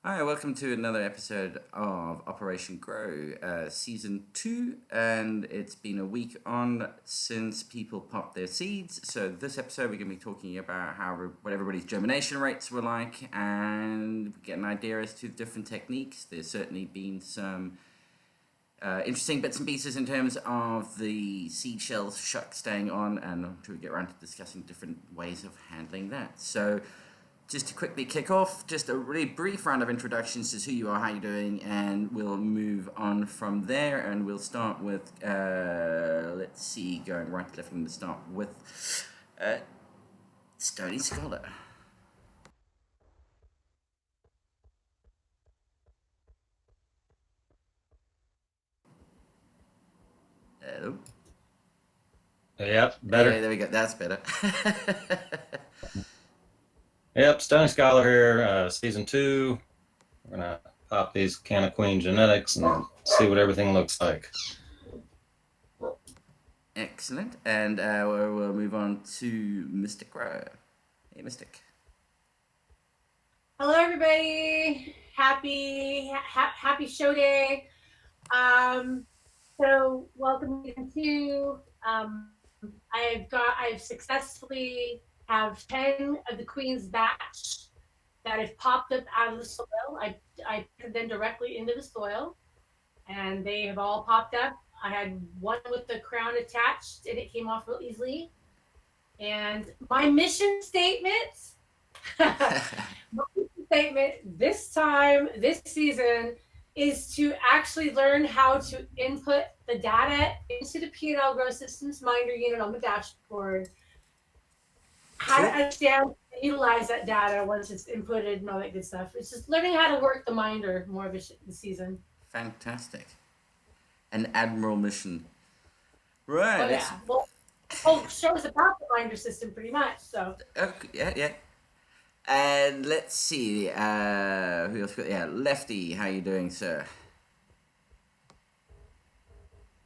Hi, welcome to another episode of Operation Grow, Season 2, and it's been a week on since people popped their seeds. So this episode we're going to be talking about what everybody's germination rates were like and get an idea as to different techniques. There's certainly been some interesting bits and pieces in terms of the seed shells shuck staying on, and I'm sure we get around to discussing different ways of handling that. So just to quickly kick off, just a really brief round of introductions to who you are, how you're doing, and we'll move on from there. And we'll start with, let's see, going right to left, I'm going to start with Stony Scholar. Hello. Yep, Hey, better. there we go. That's better. Yep, Stone Scholar here, season 2. We're gonna pop these Can of Queen genetics and see what everything looks like. Excellent. And we'll move on to Mystic Row. Hey, Mystic. Hello, everybody. Happy show day. So welcome to I've successfully have 10 of the queens batch that have popped up out of the soil. I put them directly into the soil, and they have all popped up. I had one with the crown attached, and it came off real easily. And my mission statement. Statement this season is to actually learn how to input the data into the P&L Grow Systems Minder unit on the dashboard, how to understand and utilize that data once it's inputted and all that good stuff. It's just learning how to work the Minder more of the season. Fantastic. An Admiral mission. Right. Oh, yeah. Well, whole show's about the Minder system pretty much, so. Okay, yeah. And let's see, who else? Yeah, Lefty, how you doing, sir?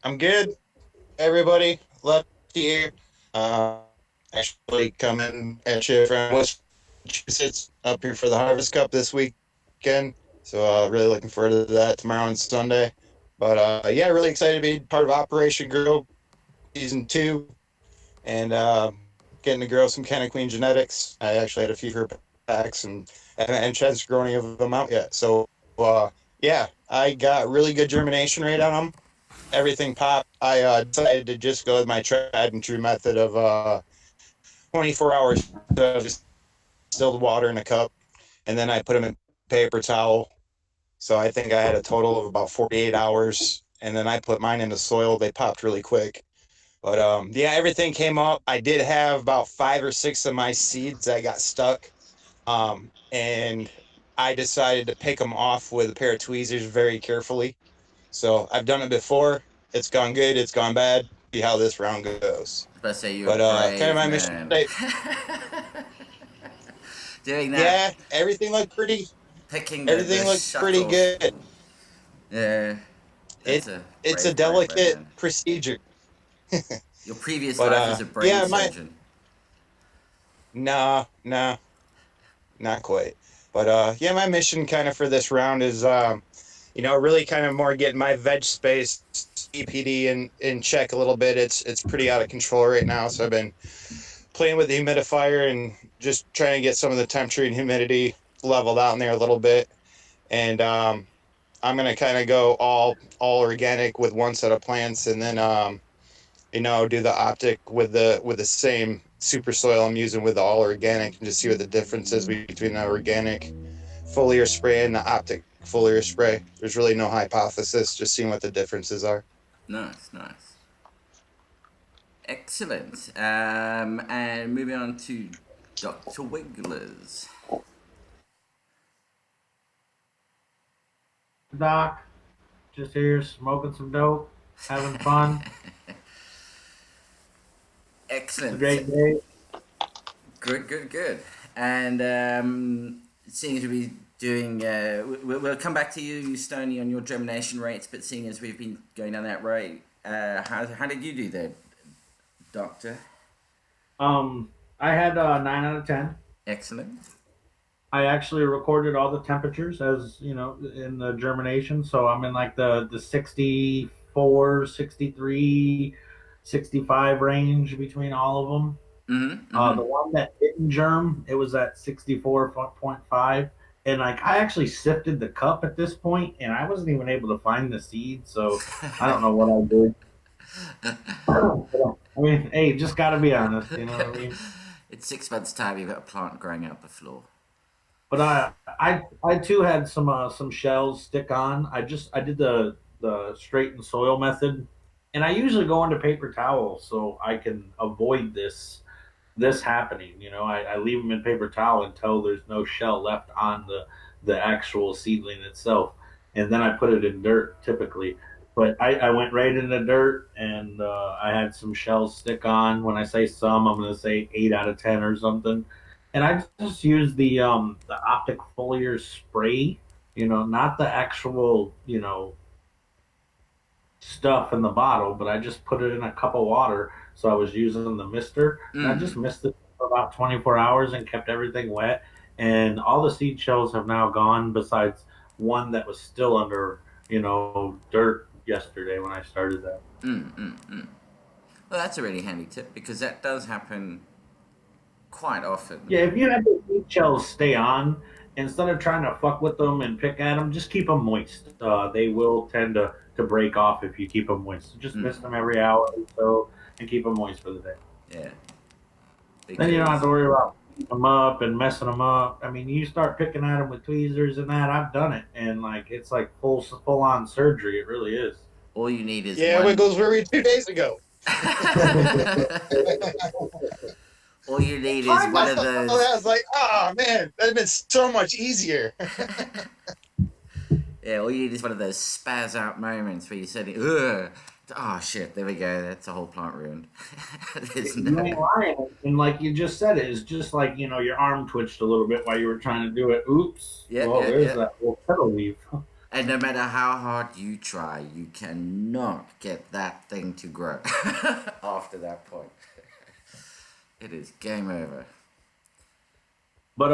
I'm good, everybody. Lefty here. Uh, actually coming at you from Massachusetts up here for the Harvest Cup this weekend. So really looking forward to that tomorrow and Sunday. But yeah, really excited to be part of Operation Grow Season 2 and getting to grow some Can of Queen genetics. I actually had a few of her packs and haven't had a chance to grow any of them out yet. So yeah, I got really good germination rate on them. Everything popped. I decided to just go with my tried and true method of 24 hours. So just distilled water in a cup, and then I put them in paper towel. So I think I had a total of about 48 hours, and then I put mine in the soil. They popped really quick. But yeah, everything came up. I did have about 5 or 6 of my seeds that got stuck, and I decided to pick them off with a pair of tweezers very carefully. So I've done it before. It's gone good. It's gone bad. See how this round goes. I was about to say you're a But kind of brave my mission man. today. Doing that, Yeah, everything looked pretty. picking the Everything looked shuck pretty off. good. Yeah, that's It a it's a brave delicate man. procedure. Your previous But life as a brain yeah, my surgeon. nah, not quite. But yeah, my mission kind of for this round is really kind of more getting my veg space EPD in check a little bit. It's pretty out of control right now, so I've been playing with the humidifier and just trying to get some of the temperature and humidity leveled out in there a little bit. And I'm gonna kind of go all organic with one set of plants, and then do the optic with the same super soil I'm using with the all organic, and just see what the difference is between the organic foliar spray and the optic foliar spray. There's really no hypothesis, just seeing what the differences are. Nice. Excellent. And moving on to Dr. Wigglers. Doc, just here smoking some dope, having fun. It's a Excellent. great day. Good. And seeing as we'll be doing, we'll come back to you, Stony, on your germination rates. But seeing as we've been going down that road, how did you do there, Doctor? I had 9 out of 10. Excellent. I actually recorded all the temperatures as you know in the germination. So I'm in like the 64, 63, 65 range between all of them. Mm-hmm. The one that didn't germ, it was at 64.5. And like I actually sifted the cup at this point, and I wasn't even able to find the seed. So I don't know what I did. I mean, hey, just got to be honest. You know what I mean? In 6 months' time, you've got a plant growing out the floor. But I too had some shells stick on. I did the straighten soil method, and I usually go into paper towel so I can avoid this happening. You know, I leave them in paper towel until there's no shell left on the actual seedling itself, and then I put it in dirt typically. But I went right in the dirt, and I had some shells stick on. When I say some, I'm going to say 8 out of 10 or something. And I just used the optic foliar spray. You know, not the actual stuff in the bottle, but I just put it in a cup of water. So I was using the mister, and I just missed it for about 24 hours and kept everything wet. And all the seed shells have now gone, besides one that was still under, dirt yesterday when I started that. Well, that's a really handy tip because that does happen quite often. Yeah, if you have the seed shells stay on, instead of trying to fuck with them and pick at them, just keep them moist. They will tend to break off if you keep them moist. So just mist them every hour or so and keep them moist for the day. Yeah. Then you don't have to worry about picking them up and messing them up. I mean, you start picking at them with tweezers and that. I've done it, and like it's like full on surgery. It really is. All you need is Yeah, one... it goes where we 2 days ago. All you need is one of those. I was like, oh man, that'd been so much easier. Yeah, all you need is one of those spaz out moments where you said, ugh. Oh shit, there we go. That's the whole plant ruined. There's You ain't lying. And like you just said, it's just like, your arm twitched a little bit while you were trying to do it. Oops. There's that little petal leaf. And no matter how hard you try, you cannot get that thing to grow after that point. It is game over. But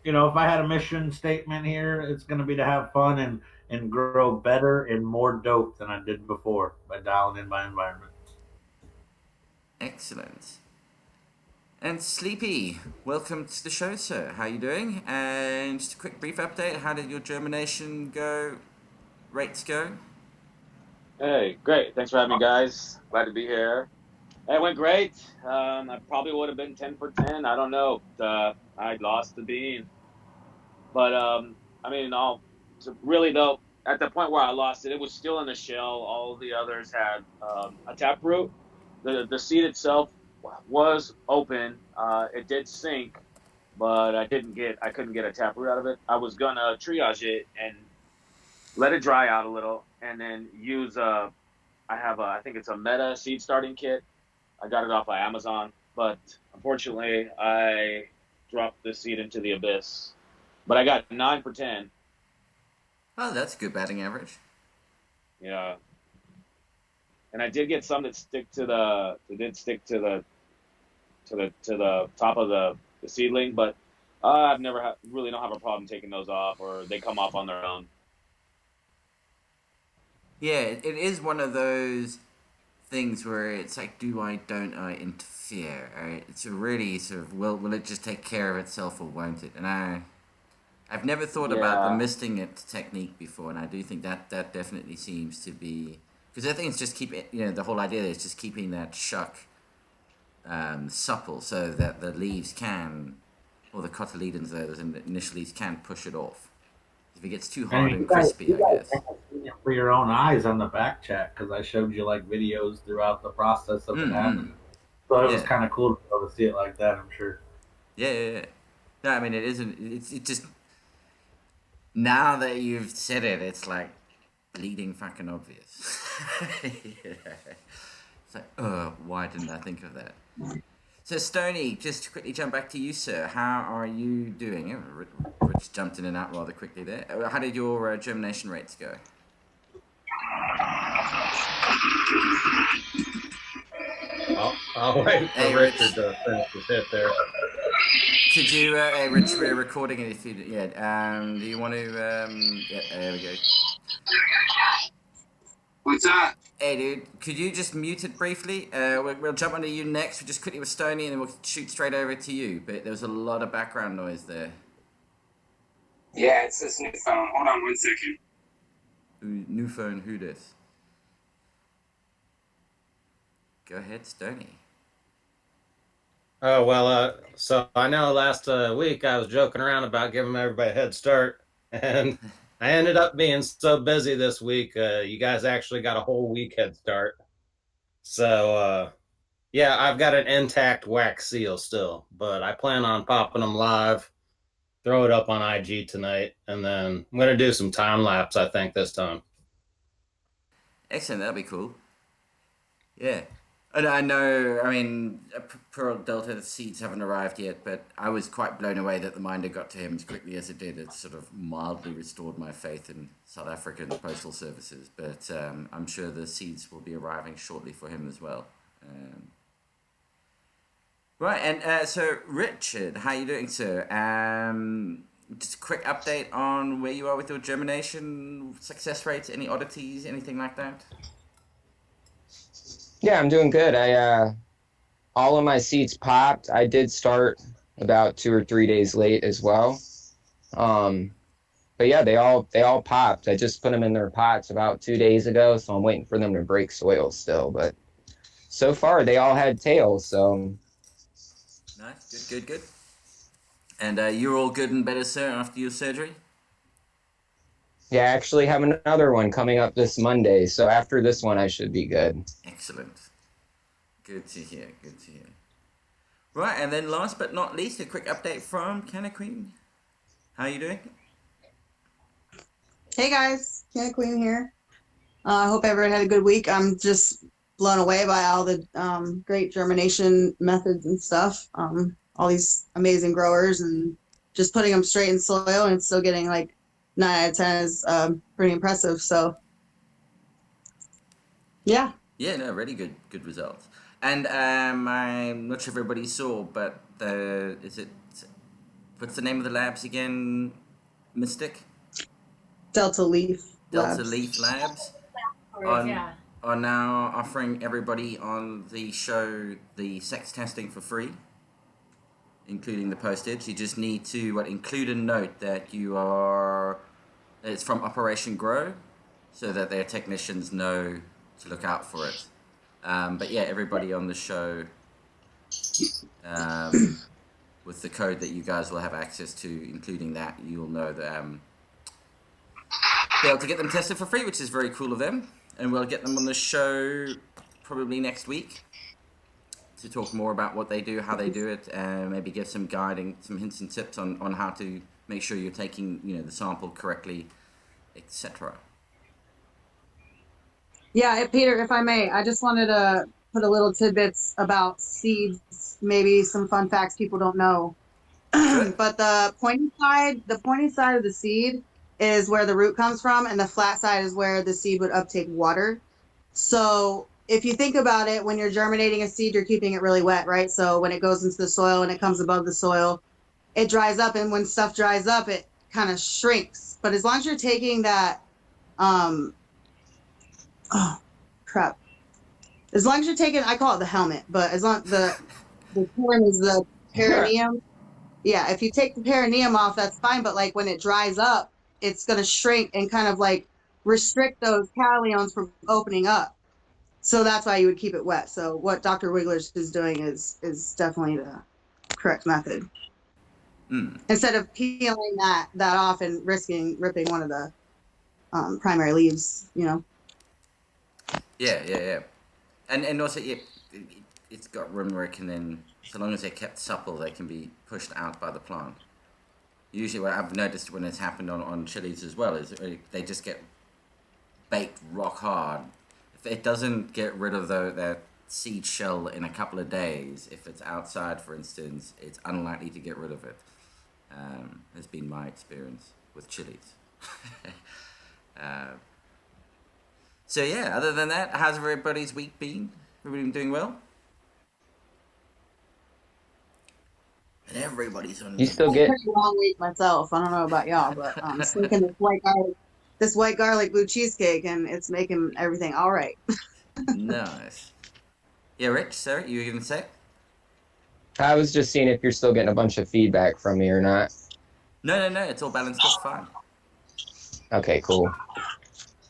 if I had a mission statement here, it's gonna be to have fun and grow better and more dope than I did before by dialing in my environment. Excellent. And Sleepy, welcome to the show, sir. How are you doing? And just a quick brief update. How did your germination rates go? Hey, great. Thanks for having me, guys. Glad to be here. It went great. I probably would have been 10 for 10. I don't know. I lost the bean. But, really, though, at the point where I lost it, it was still in the shell. All the others had a taproot. The seed itself was open. It did sink, but I couldn't get a taproot out of it. I was going to triage it and let it dry out a little and then use I think it's a Meta seed starting kit. I got it off of Amazon, but unfortunately I dropped the seed into the abyss. But I got 9 for 10. Oh, that's a good batting average. Yeah. And I did get some that stick to the top of the seedling, but I've never really don't have a problem taking those off, or they come off on their own. Yeah, it is one of those things where it's like, don't I interfere? Right? It's a really sort of, will it just take care of itself or won't it? And I've never thought about the misting it technique before, and I do think that definitely seems to be, because I think it's just the whole idea is just keeping that shuck supple so that the leaves can, or the cotyledons, those initial leaves can push it off. If it gets too hard and crispy, I guess. For your own eyes on the back chat, because I showed you like videos throughout the process of it happening. So it was kind of cool to see it like that, I'm sure. Yeah. No, I mean, it isn't. It's just, now that you've said it, it's like bleeding fucking obvious. It's like, why didn't I think of that? So, Stony, just to quickly jump back to you, sir. How are you doing? Rich jumped in and out rather quickly there. How did your germination rates go? I'll wait for Richard to finish his hit there. Could you, Rich, we're recording it if you, do you want to, yeah, there we go. What's that? Hey, dude, could you just mute it briefly? We'll jump onto you next. We just quickly with Stony, and then we'll shoot straight over to you. But there was a lot of background noise there. Yeah, it's this new phone. Hold on 1 second. New phone, who this? Go ahead, Stony. Oh, well, so I know last week I was joking around about giving everybody a head start, and I ended up being so busy this week. You guys actually got a whole week head start. So, yeah, I've got an intact wax seal still, but I plan on popping them live, throw it up on IG tonight, and then I'm going to do some time lapse, I think, this time. Excellent, that'll be cool. Yeah. And I know, I mean, Pearl Delta seeds haven't arrived yet, but I was quite blown away that the minder got to him as quickly as it did. It sort of mildly restored my faith in South African postal services, but I'm sure the seeds will be arriving shortly for him as well. Right, and so Richard, how are you doing, sir? Just a quick update on where you are with your germination success rates, any oddities, anything like that? Yeah, I'm doing good. All of my seeds popped. I did start about 2 or 3 days late as well. But yeah, they all popped. I just put them in their pots about 2 days ago, so I'm waiting for them to break soil still. But so far, they all had tails. So nice, good. And you're all good and better, sir, after your surgery? yeah, I actually have another one coming up this Monday. So after this one, I should be good. Excellent. Good to hear. Right, and then last but not least, a quick update from Canna Queen. How are you doing? Hey guys, Canna Queen here. I hope everyone had a good week. I'm just blown away by all the great germination methods and stuff. All these amazing growers and just putting them straight in soil and still getting like 9 out of 10 is pretty impressive. So yeah. Yeah, no, really good results. And I'm not sure if everybody saw, but what's the name of the labs again? Mystic? Delta Leaf Labs are now offering everybody on the show the sex testing for free, including the postage. You just need to include a note that it's from Operation Grow, so that their technicians know to look out for it. But yeah, everybody on the show, with the code that you guys will have access to, including that, you'll know that be able to get them tested for free, which is very cool of them. And we'll get them on the show probably next week to talk more about what they do, how they do it, and maybe give some guiding, some hints and tips on how to make sure you're taking the sample correctly, etc. Yeah, Peter, if I may, I just wanted to put a little tidbits about seeds, maybe some fun facts people don't know. But the pointy side of the seed is where the root comes from, and the flat side is where the seed would uptake water. So if you think about it, when you're germinating a seed, you're keeping it really wet, right? So when it goes into the soil and it comes above the soil, it dries up, and when stuff dries up, it kind of shrinks. But as long as you're taking that, as long as you're taking, I call it the helmet, but as long the term is the perineum. Yeah, if you take the perineum off, that's fine. But like when it dries up, it's going to shrink and kind of like restrict those calyons from opening up. So that's why you would keep it wet. So what Dr. Wiggler's is doing is definitely the correct method. Instead of peeling that off and risking ripping one of the primary leaves, Yeah. And also, it's got room where it can then, so long as they're kept supple, they can be pushed out by the plant. Usually what I've noticed when it's happened on chilies as well is they just get baked rock hard. If it doesn't get rid of that seed shell in a couple of days, if it's outside, for instance, it's unlikely to get rid of it. Has been my experience with chilies. So yeah, other than that, how's everybody's week been? Everybody been doing well? And everybody's on. You still It's get a pretty long week myself. I don't know about y'all, but I'm sneaking this white garlic blue cheesecake, and it's making everything all right. Nice. Yeah, Rich, sorry, you were going to say? I was just seeing if you're still getting a bunch of feedback from me or not. No, it's all balanced off fine. Okay, cool.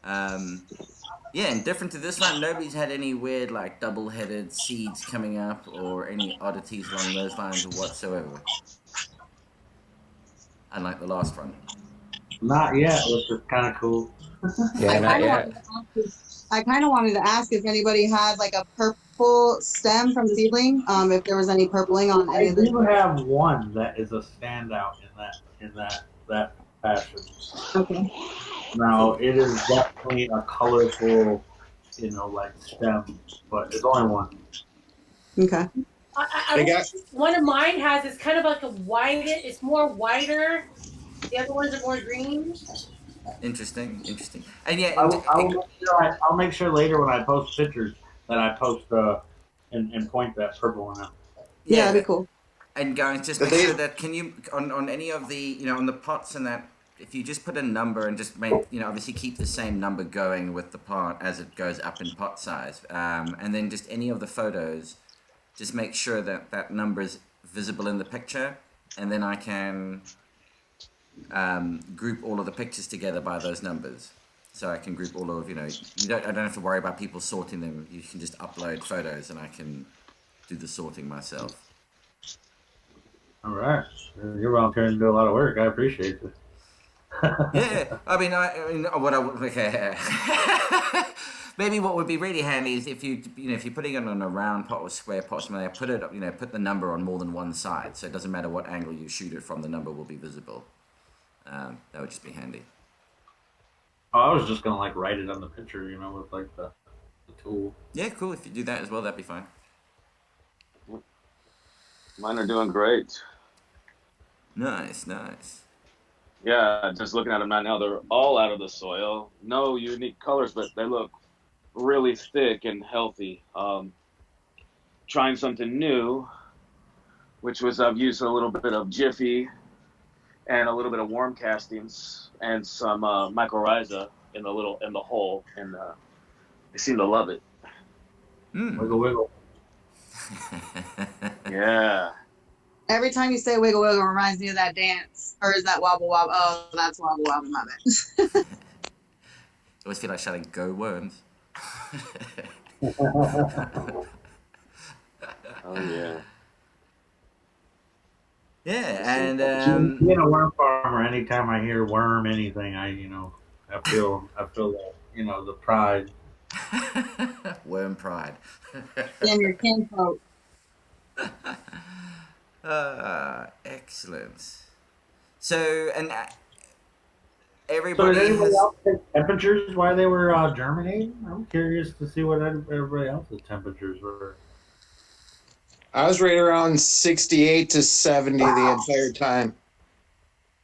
Yeah, and different to this one, nobody's had any weird, like, double-headed seeds coming up or any oddities along those lines whatsoever. Unlike the last one. Not yet, which is kind of cool. Yeah, not yet. I kind of wanted to ask if anybody had like a purple stem from the seedling. If there was any purpling on any I of the. do have one that is a standout in that fashion. Okay. Now it is definitely a colorful, like stem, but it's only one. Okay. One of mine has it's kind of like a white. It's more whiter. The other ones are more green. Interesting. And yeah, I'll make sure later when I post pictures that I post and point that purple one out. Yeah, that'd be cool. And guys, just make sure that can you on any of the on the pots and that, if you just put a number and just make obviously keep the same number going with the pot as it goes up in pot size, and then just any of the photos, just make sure that that number is visible in the picture, and then I can group all of the pictures together by those numbers. So I can group all of I don't have to worry about people sorting them. You can just upload photos and I can do the sorting myself. All right, you're volunteering to do a lot of work. I appreciate it. Yeah, I mean, maybe what would be really handy is if if you're putting it on a round pot or square pot, put the number on more than one side, so it doesn't matter what angle you shoot it from, the number will be visible. That would just be handy. Oh, I was just gonna like write it on the picture, with like the tool. Yeah, cool. If you do that as well, that'd be fine. Mine are doing great. Nice. Yeah, just looking at them right now, they're all out of the soil. No unique colors, but they look really thick and healthy. Trying something new, which was I've used a little bit of Jiffy and a little bit of worm castings and some mycorrhiza in the hole, and they seem to love it. Wiggle, wiggle. Yeah. Every time you say wiggle wiggle, it reminds me of that dance. Or is that wobble wobble? Oh, that's wobble wobble, my bad. I always feel like shouting, "Go worms!" Oh yeah. Yeah, and being a worm farmer, anytime I hear worm anything, I feel the pride. Worm pride. Damn your kinfolk. Excellent. So, and So everybody did anybody has... else take temperatures while they were germinating? I'm curious to see what everybody else's temperatures were. I was right around 68 to 70 the entire time.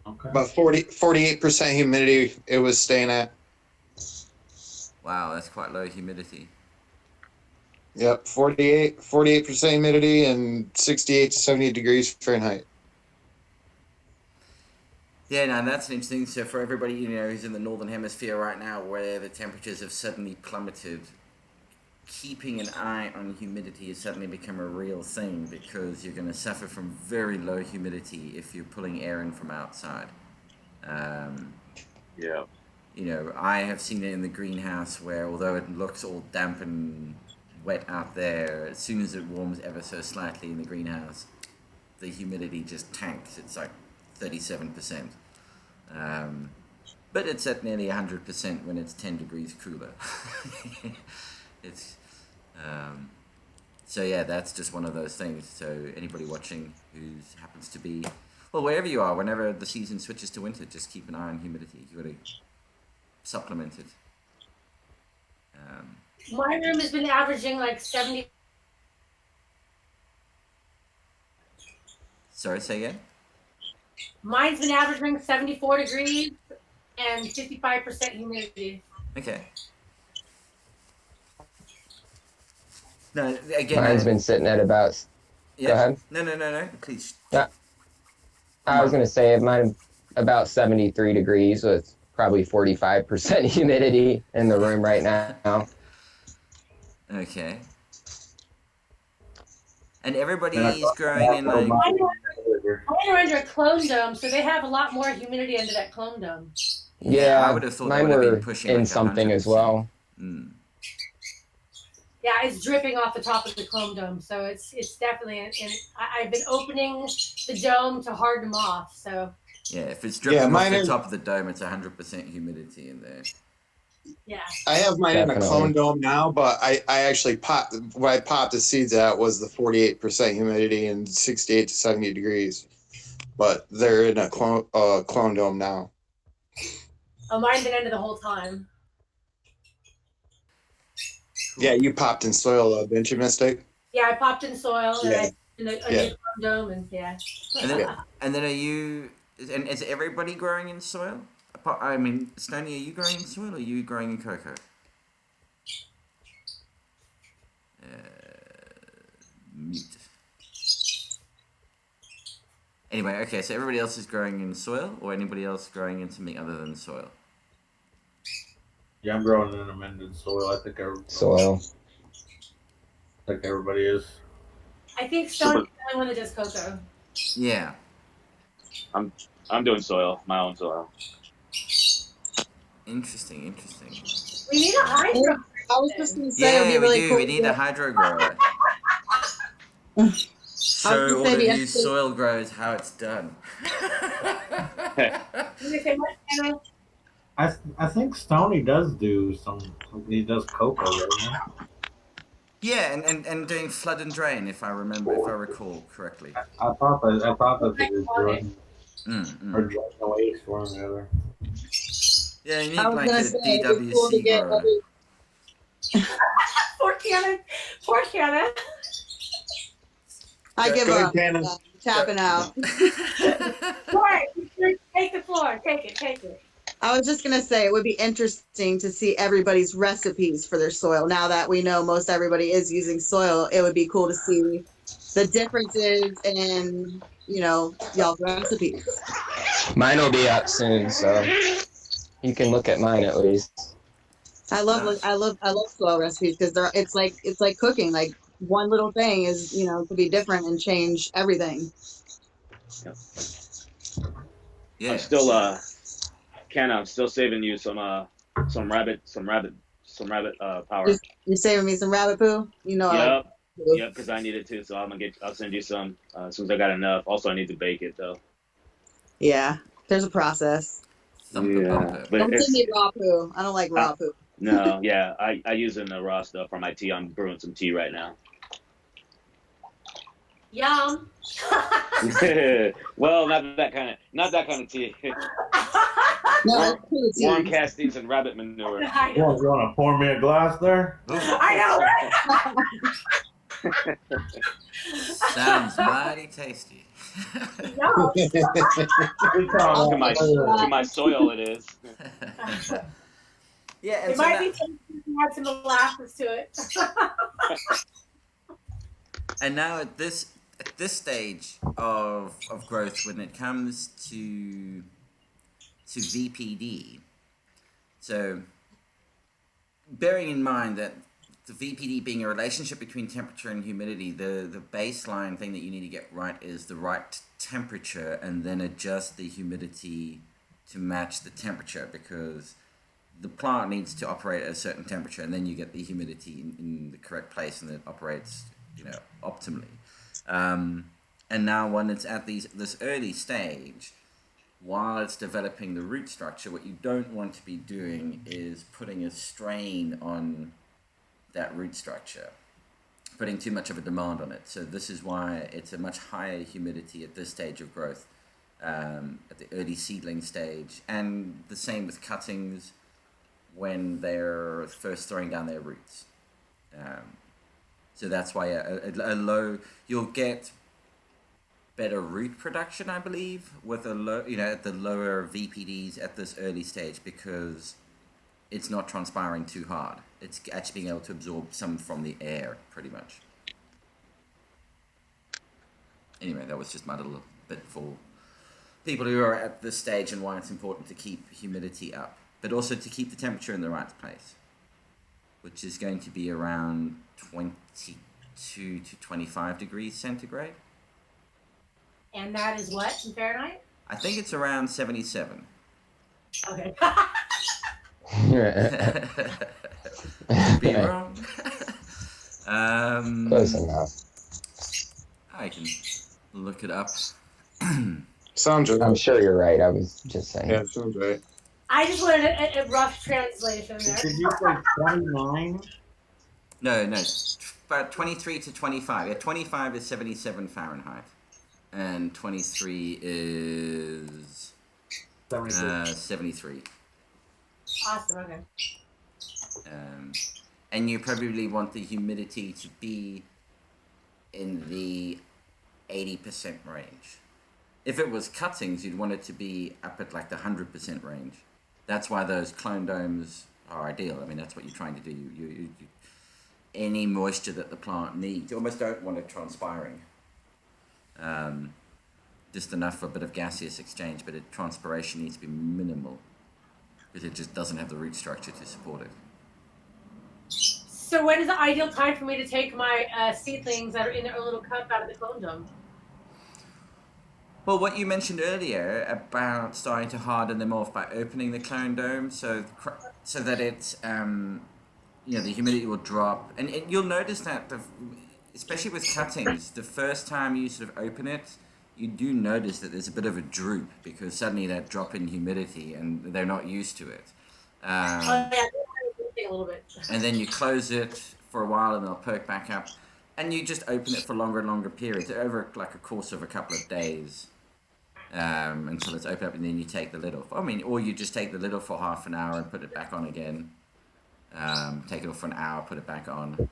Okay. About 48% humidity it was staying at. Wow, that's quite low humidity. Yep, 48% humidity and 68 to 70 degrees Fahrenheit. Yeah, no, that's interesting. So for everybody who's in the northern hemisphere right now, where the temperatures have suddenly plummeted, keeping an eye on humidity has suddenly become a real thing, because you're going to suffer from very low humidity if you're pulling air in from outside. Yeah. I have seen it in the greenhouse where, although it looks all damp and wet out there, as soon as it warms ever so slightly in the greenhouse, the humidity just tanks. It's like 37%. But it's at nearly 100% when it's 10 degrees cooler. It's so yeah, that's just one of those things. So anybody watching who happens to be, well, wherever you are, whenever the season switches to winter, just keep an eye on humidity. You got to supplement it. My room has been averaging like 70. Sorry, say again? Mine's been averaging 74 degrees and 55% humidity. Okay. No, again. Mine's been sitting at about. Yeah. Go ahead. No. Please. I was gonna say it might have about 73 degrees with probably 45% humidity in the room right now. Okay. And everybody And I is thought growing in like. Mine are under a clone dome, so they have a lot more humidity under that clone dome. Yeah, I would have thought they mine would have been were pushing in like something as 100%. well. Mm. Yeah, it's dripping off the top of the clone dome, so it's definitely. I've been opening the dome to harden them off. So Yeah, if it's dripping off mine the is- top of the dome, it's 100% humidity in there. yeah, I have mine in a Definitely. clone dome now, but I actually popped what I popped the seeds at was the 48% humidity and 68 to 70 degrees. But they're in a clone dome now. oh, mine's been under the whole time. Yeah, you popped in soil though, didn't you, Mystic? Yeah, I popped in soil and Yeah. I in a Yeah. new clone dome, and yeah. And then are you? And is everybody growing in soil? I mean, Stony, are you growing in soil or are you growing in cocoa? Mute. Anyway, okay, so everybody else is growing in soil, or anybody else growing in something other than soil? Yeah, I'm growing in amended soil. I think Soil. everybody is. I think Stone's the only one that does cocoa. Yeah. I'm doing soil, my own soil. Interesting. We need a hydro. I was just gonna say it'd Yeah, be we really do. cool. We need a hydro grower. Show gonna all say of the you extra- soil growers how it's done. You say what, Anna? I think Stony does do some. He does cocoa, doesn't he? Yeah, and doing flood and drain, if I recall correctly. I thought that they was doing or Mm. drawing away from the other. Yeah, you need I was like gonna a say it'd be cool to DWC get grower. Poor Cannon. I give Go up. ahead, Cannon. Tapping out. Right, take the floor. Take it. I was just gonna say it would be interesting to see everybody's recipes for their soil. Now that we know most everybody is using soil, it would be cool to see the differences in y'all's recipes. Mine will be up soon, so you can look at mine at least. I love soil recipes because it's like cooking. Like one little thing is could be different and change everything. Yeah. I'm still Ken, I'm still saving you some rabbit power. You're saving me some rabbit poo. Yep, because I need it too. So I'll send you some as soon as I got enough. Also, I need to bake it though. Yeah, there's a process. Thumper. But Don't it's, send me raw poo. I don't like raw poo. no, yeah, I using the raw stuff for my tea. I'm brewing some tea right now. Yum. Well, not that kind of tea. No, it's poo tea. Worm castings and rabbit manure. I You know. want to pour me a glass there? I know, right? Sounds mighty tasty. No. To my soil, it is. Yeah, and It so might now, be tasty if you add some molasses to it. and now at this stage of growth, when it comes to VPD, so bearing in mind that the VPD being a relationship between temperature and humidity, the baseline thing that you need to get right is the right temperature and then adjust the humidity to match the temperature, because the plant needs to operate at a certain temperature and then you get the humidity in the correct place and it operates optimally. And now when it's at this early stage, while it's developing the root structure, what you don't want to be doing is putting a strain on that root structure, putting too much of a demand on it. So this is why it's a much higher humidity at this stage of growth, at the early seedling stage, and the same with cuttings when they're first throwing down their roots. So that's why a low, you'll get better root production, I believe, with a low, at the lower VPDs at this early stage, because it's not transpiring too hard. It's actually being able to absorb some from the air, pretty much. Anyway, that was just my little bit for people who are at this stage and why it's important to keep humidity up, but also to keep the temperature in the right place, which is going to be around 22 to 25 degrees centigrade. And that is what in Fahrenheit? I think it's around 77. Okay. Could be wrong. Close enough. I can look it up. Sounds right. I'm sure you're right. I was just saying. Yeah, sounds right. I just wanted a rough translation there. Did you say 29? No, about 23 to 25. Yeah, 25 is 77 Fahrenheit, and 23 is 73. Awesome. Okay. And you probably want the humidity to be in the 80% range. If it was cuttings, you'd want it to be up at like the 100% range. That's why those clone domes are ideal. I mean, that's what you're trying to do. You any moisture that the plant needs, you almost don't want it transpiring. Just enough for a bit of gaseous exchange, but transpiration needs to be minimal because it just doesn't have the root structure to support it. So when is the ideal time for me to take my seedlings that are in their little cup out of the clone dome? Well, what you mentioned earlier about starting to harden them off by opening the clone dome, so that it's the humidity will drop, and you'll notice that especially with cuttings, the first time you sort of open it, you do notice that there's a bit of a droop because suddenly that drop in humidity and they're not used to it. A little bit. And then you close it for a while and they'll perk back up, and you just open it for longer and longer periods over like a course of a couple of days until it's open up, and then you take the lid off. I mean, or you just take the lid off for half an hour and put it back on again. Take it off for an hour, put it back on,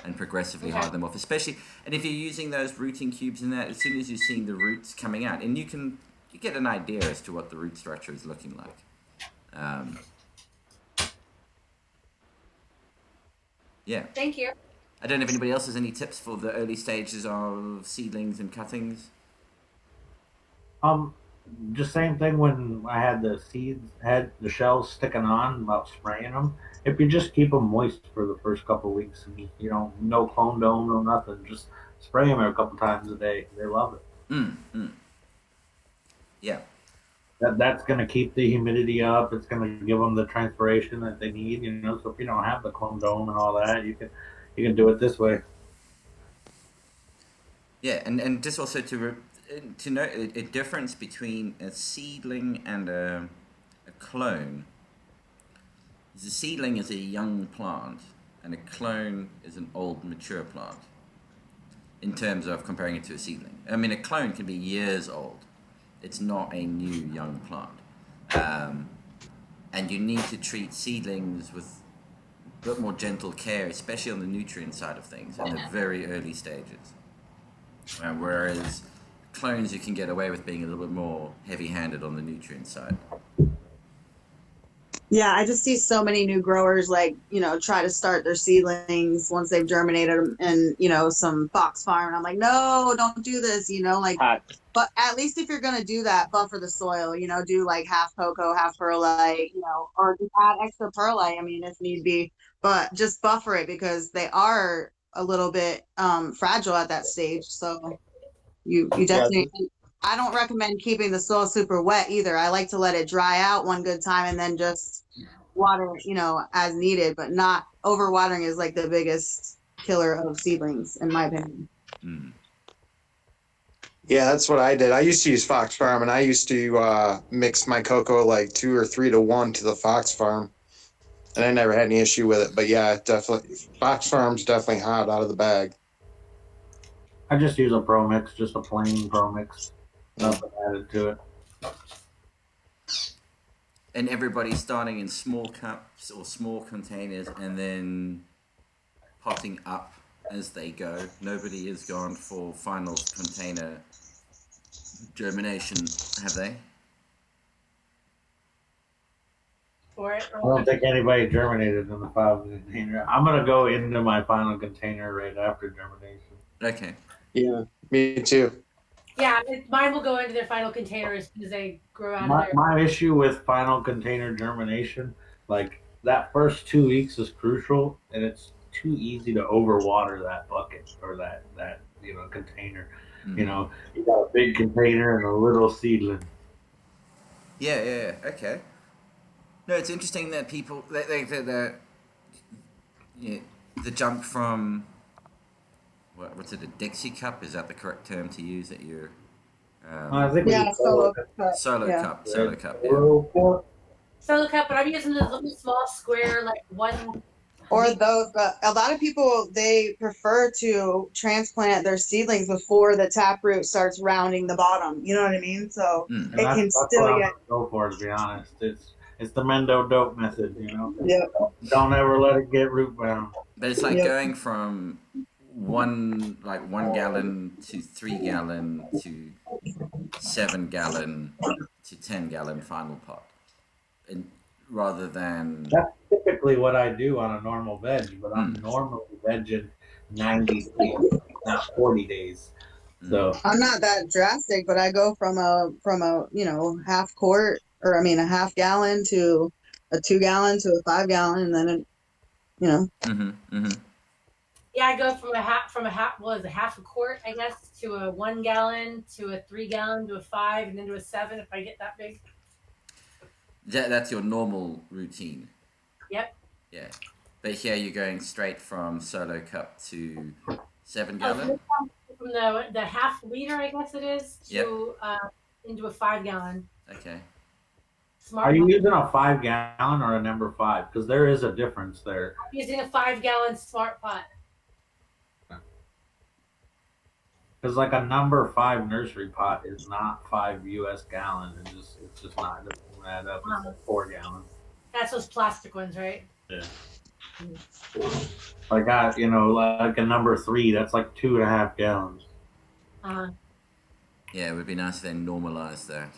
and progressively harden them off. Especially, and if you're using those rooting cubes in there, as soon as you're seeing the roots coming out, and you get an idea as to what the root structure is looking like. Yeah. Thank you. I don't know if anybody else has any tips for the early stages of seedlings and cuttings. Just same thing when I had the seeds, had the shells sticking on about spraying them. If you just keep them moist for the first couple of weeks, and no clone dome, no nothing, just spray them a couple times a day. They love it. Yeah. That's going to keep the humidity up. It's going to give them the transpiration that they need. So if you don't have the clone dome and all that, you can do it this way. Yeah, and just also to note a difference between a seedling and a clone. The seedling is a young plant, and a clone is an old, mature plant. In terms of comparing it to a seedling, I mean, a clone can be years old. It's not a new young plant. And you need to treat seedlings with a bit more gentle care, especially on the nutrient side of things in the very early stages. Whereas clones, you can get away with being a little bit more heavy-handed on the nutrient side. Yeah, I just see so many new growers try to start their seedlings once they've germinated them in, some Fox Farm. And I'm like, no, don't do this, but at least if you're going to do that, buffer the soil, do like half cocoa, half perlite, or just add extra perlite, if need be, but just buffer it because they are a little bit fragile at that stage. So you definitely... I don't recommend keeping the soil super wet either. I like to let it dry out one good time and then just water, as needed, but not overwatering is like the biggest killer of seedlings, in my opinion. Yeah, that's what I did. I used to use Fox Farm, and I used to mix my cocoa like 2 or 3 to 1 to the Fox Farm, and I never had any issue with it. But yeah, definitely, Fox Farm's definitely hot out of the bag. I just use a Pro Mix, just a plain Pro Mix. Nothing added to it. And everybody's starting in small cups or small containers and then potting up as they go. Nobody has gone for final container germination, have they? For it? I don't think anybody germinated in the final container. I'm going to go into my final container right after germination. Okay. Yeah, me too. Yeah, mine will go into their final container as soon as they grow out of My, there. my issue with final container germination, like that first 2 weeks is crucial, and it's too easy to overwater that bucket or that container. Mm. You got a big container and a little seedling. Yeah. Okay. No, it's interesting that people yeah, the jump from what's it, a Dixie cup? Is that the correct term to use at your I think we Yeah, just solo cut. solo Yeah. cup? Solo cup, yeah. Solo cup, but I'm using the little small square, like one. Or those, but a lot of people they prefer to transplant their seedlings before the taproot starts rounding the bottom. You know what I mean? So Mm. And it that's can what still I'm get. gonna go for, to be honest. It's the Mendo dope method. Yep. Don't ever let it get root bound. But it's like Yep. going from 1 gallon to 3 gallon to 7 gallon to 10 gallon final pot, and rather than That's typically what I do on a normal veg, but I'm normally vegging 90 days, not 40 days. So I'm not that drastic, but I go from a half quart, or I mean a half gallon, to a 2 gallon to a 5 gallon, and then it, Yeah, I go from a half a quart, I guess, to a 1 gallon, to a 3 gallon, to a 5, and then to a 7 if I get that big. that's your normal routine. Yep. Yeah, but here you're going straight from solo cup to 7 Oh, gallon. from the half liter, I guess it is, to into a 5 gallon. Okay. Smart. are you using a 5 gallon or a number 5? Because there is a difference there. I'm using a 5 gallon smart pot. Because like a number 5 nursery pot is not 5 U.S. gallons. It's just not. It doesn't add up. It's like 4 gallons. That's those plastic ones, right? Yeah. Like like a number 3, that's like 2.5 gallons. Yeah, it would be nice if they normalize that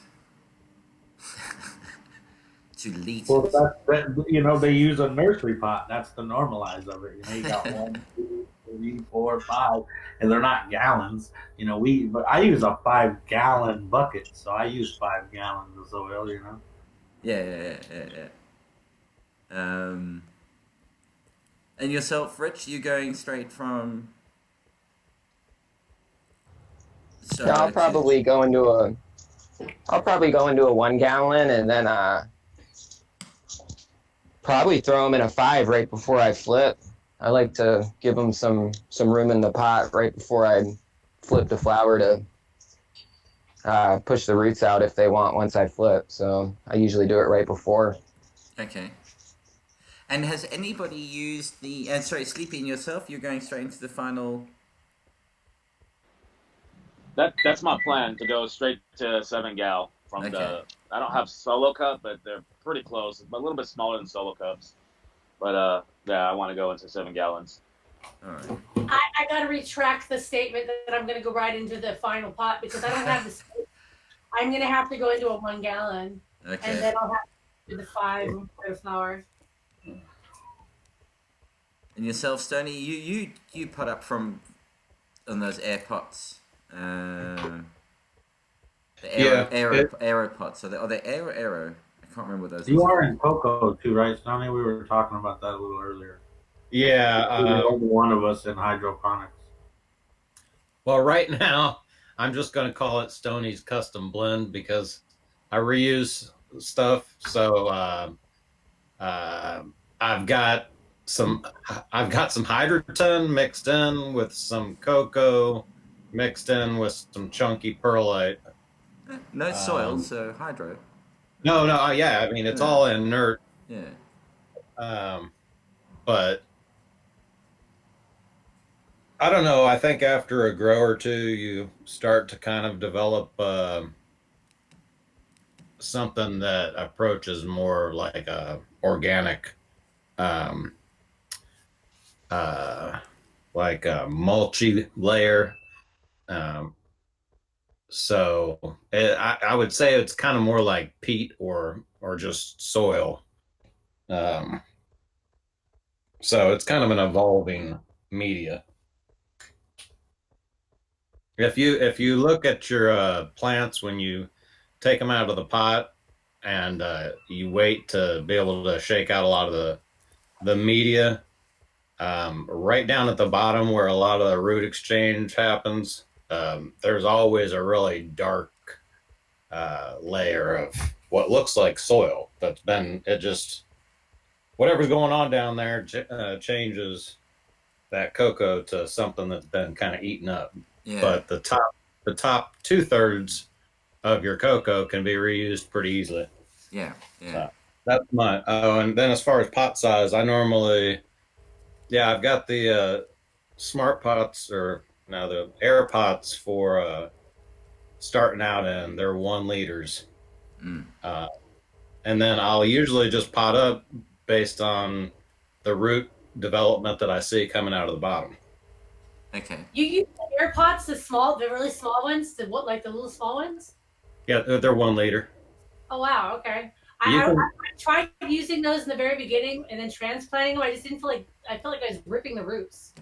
to liters. Well, they use a nursery pot. That's the normalize of it. You got 1, 2, 3, 4, 5, and they're not gallons. But I use a 5 gallon bucket, so I use 5 gallons of soil. Yeah. And yourself, Rich, you going straight from? Yeah, I'll probably go into a 1 gallon, and then probably throw them in a 5 right before I flip. I like to give them some room in the pot right before I flip the flower to push the roots out if they want once I flip. So I usually do it right before. Okay. And has anybody used the? Sorry, Sleepy, and yourself, you're going straight into the final. That's my plan, to go straight to 7 gal from Okay. I don't have solo cup, but they're pretty close, but a little bit smaller than solo cups. But yeah, I want to go into 7 gallons. All right. I got to retract the statement that I'm going to go right into the final pot, because I don't have the space. I'm going to have to go into a 1 gallon, Okay. and then I'll have to do the 5 flowers. And yourself, Stoney, you put up from on those air pots. The aero pots. Are they air or arrow? I can't remember what those. You are in cocoa too, right, Stoney? We were talking about that a little earlier. Yeah. Only one of us in hydroponics. Well, right now, I'm just going to call it Stoney's Custom Blend because I reuse stuff. So I've got some hydroton mixed in with some cocoa, mixed in with some chunky perlite. No soil, so hydro. No, yeah. I mean, it's all inert. Yeah. But I don't know. I think after a grow or two, you start to kind of develop something that approaches more like a organic, like a mulchy layer. So I would say it's kind of more like peat or just soil. So it's kind of an evolving media. If you look at your plants when you take them out of the pot and you wait to be able to shake out a lot of the media, right down at the bottom where a lot of the root exchange happens, there's always a really dark layer of what looks like soil that's been, whatever's going on down there changes that cocoa to something that's been kind of eaten up. Yeah. But the top 2/3 of your cocoa can be reused pretty easily. Yeah. So that's my. Oh, and then as far as pot size, I normally, I've got the smart pots the air pots for starting out in. They're 1 liters. And then I'll usually just pot up based on the root development that I see coming out of the bottom. Okay. You use the air pots, the really small ones, the little small ones? Yeah, they're 1 liter. Oh wow, okay. You I can- tried using those in the very beginning and then transplanting them. I just didn't feel like I was ripping the roots.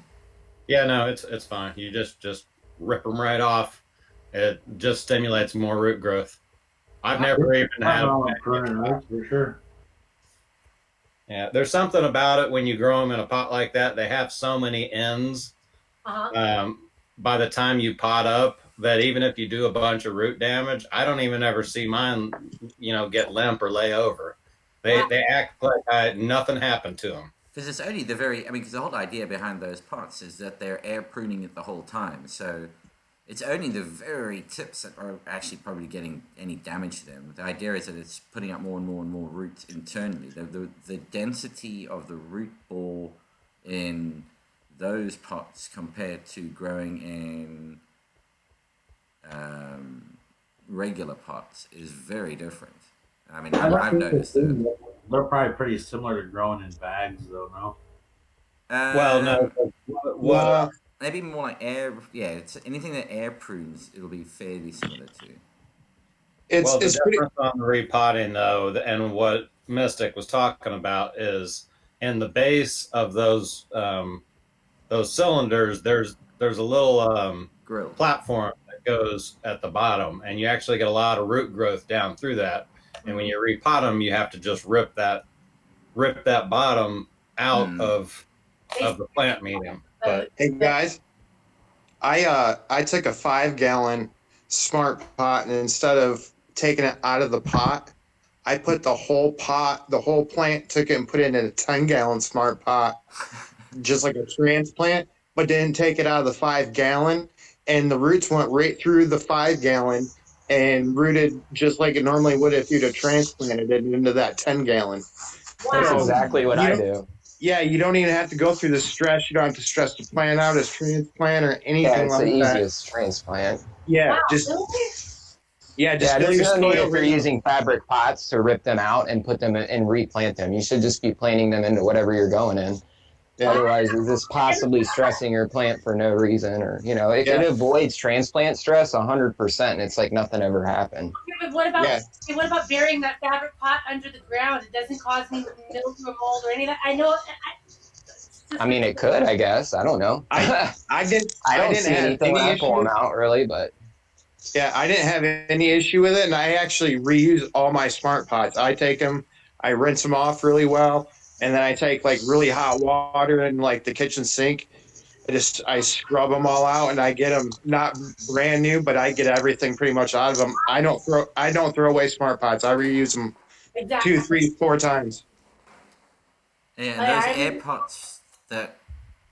Yeah, no, it's fine. You just rip them right off. It just stimulates more root growth. I've never even had. Roots for sure. Yeah, there's something about it when you grow them in a pot like that. They have so many ends. By the time you pot up, that even if you do a bunch of root damage, I don't even ever see mine, get limp or lay over. They act like nothing happened to them. Because it's only because the whole idea behind those pots is that they're air pruning it the whole time. So it's only the very tips that are actually probably getting any damage to them. The idea is that it's putting up more and more and more roots internally. The density of the root ball in those pots compared to growing in regular pots is very different. I mean, I've noticed that. They're probably pretty similar to growing in bags, though. No. Well, no. Maybe more like air. Yeah, it's anything that air prunes, it'll be fairly similar to. The difference on the repotting, though, and what Mystic was talking about is in the base of those cylinders. There's a little grill platform that goes at the bottom, and you actually get a lot of root growth down through that. And when you repot them, you have to just rip that bottom out of the plant medium. But hey guys, I took a 5-gallon smart pot, and instead of taking it out of the pot, I put the whole plant, took it and put it in a 10-gallon smart pot, just like a transplant, but didn't take it out of the 5-gallon, and the roots went right through the 5-gallon and rooted just like it normally would if you'd have transplanted it into that 10-gallon. That's exactly what I do. Yeah, you don't even have to go through the stress. You don't have to stress the plant out as transplant or anything Yeah, it's like the that. easiest transplant. Yeah, Wow, just really? There's no need if you're in. using fabric pots to rip them out and put them in and replant them. You should just be planting them into whatever you're going in. Yeah. Otherwise, you're just possibly stressing your plant for no reason, or it avoids transplant stress 100%, and it's like nothing ever happened. Okay, but what about burying that fabric pot under the ground? It doesn't cause any mildew or mold or any of that. I know. I mean, it could, I guess. I don't know. I don't see anything when I pull them out, really, but. Yeah, I didn't have any issue with it, and I actually reuse all my smart pots. I take them, I rinse them off really well, and then I take like really hot water in like the kitchen sink. I scrub them all out, and I get them not brand new, but I get everything pretty much out of them. I don't throw away smart pots. I reuse them 2, 3, 4 times. Yeah, and those air pots that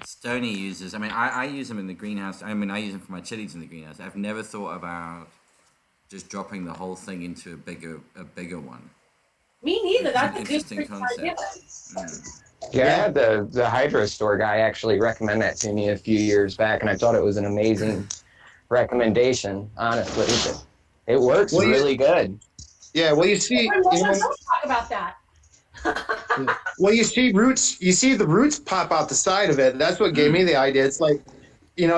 Stoney uses, I use them in the greenhouse. I use them for my chilies in the greenhouse. I've never thought about just dropping the whole thing into a bigger one. Me neither. That's a good interesting concept. Yeah, I had the Hydro Store guy actually recommend that to me a few years back, and I thought it was an amazing recommendation, honestly. It works really good. Yeah, well, you see... Let's talk about that. Well, you see the roots pop out the side of it. That's what gave me the idea. It's like, you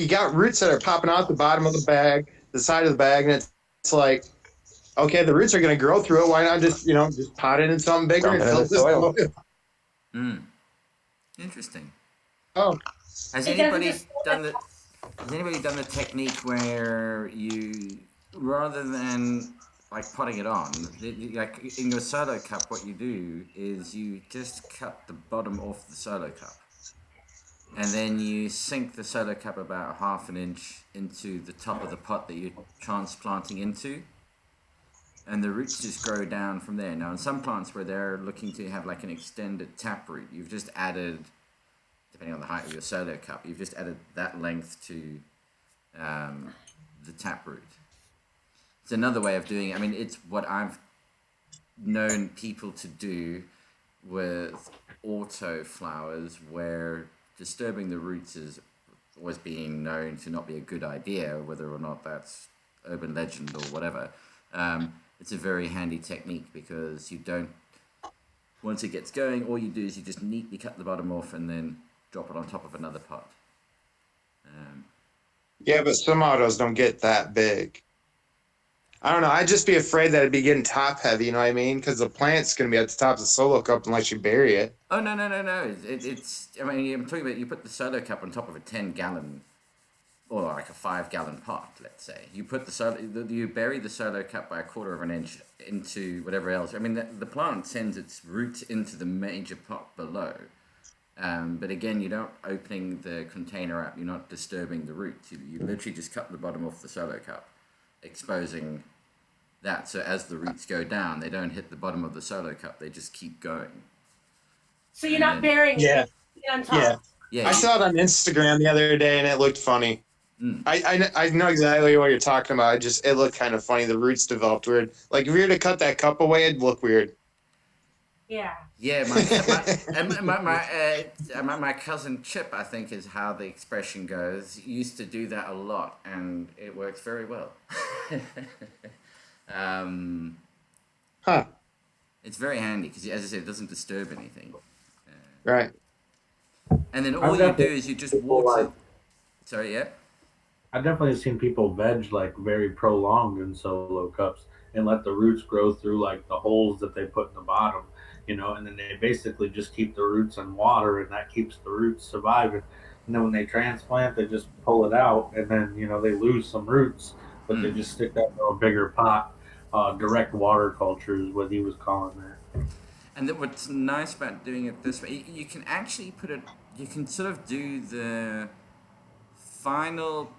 got roots that are popping out the bottom of the bag, the side of the bag, and it's like, okay, the roots are going to grow through it. Why not just pot it in something bigger and fill this soil? Interesting. Oh, has anybody done the? Has anybody done the technique where you, rather than like potting it on, like in your solo cup, what you do is you just cut the bottom off the solo cup, and then you sink the solo cup about half an inch into the top of the pot that you're transplanting into, and the roots just grow down from there. Now, in some plants where they're looking to have like an extended taproot, you've just added, depending on the height of your solo cup, you've just added that length to the taproot. It's another way of doing it. I mean, it's what I've known people to do with auto flowers, where disturbing the roots is always being known to not be a good idea, whether or not that's urban legend or whatever. It's a very handy technique because you don't, once it gets going, all you do is you just neatly cut the bottom off and then drop it on top of another pot. Yeah, but some autos don't get that big. I don't know. I'd just be afraid that it'd be getting top heavy, you know what I mean? Because the plant's going to be at the top of the solo cup unless you bury it. Oh, no. It's, I mean, I'm talking about you put the solo cup on top of a 10-gallon or like a 5-gallon pot, let's say. You put you bury the solo cup by 1/4 of an inch into whatever else. I mean, the plant sends its roots into the major pot below. But again, you're not opening the container up. You're not disturbing the roots. You literally just cut the bottom off the solo cup, exposing that. So as the roots go down, they don't hit the bottom of the solo cup. They just keep going. So you're not burying it on top. Yeah. I saw it on Instagram the other day, and it looked funny. I know exactly what you're talking about. It looked kind of funny. The roots developed weird. Like if you were to cut that cup away, it'd look weird. Yeah. Yeah, my cousin Chip, I think is how the expression goes, used to do that a lot, and it works very well. It's very handy because, as I said, it doesn't disturb anything. Right. And then all you do is you just water. Sorry, yeah? I've definitely seen people veg like very prolonged in solo cups and let the roots grow through like the holes that they put in the bottom, you know, and then they basically just keep the roots in water, and that keeps the roots surviving. And then when they transplant, they just pull it out, and then, you know, they lose some roots, but they just stick that in a bigger pot. Direct water culture is what he was calling that. And what's nice about doing it this way, you can actually you can sort of do the final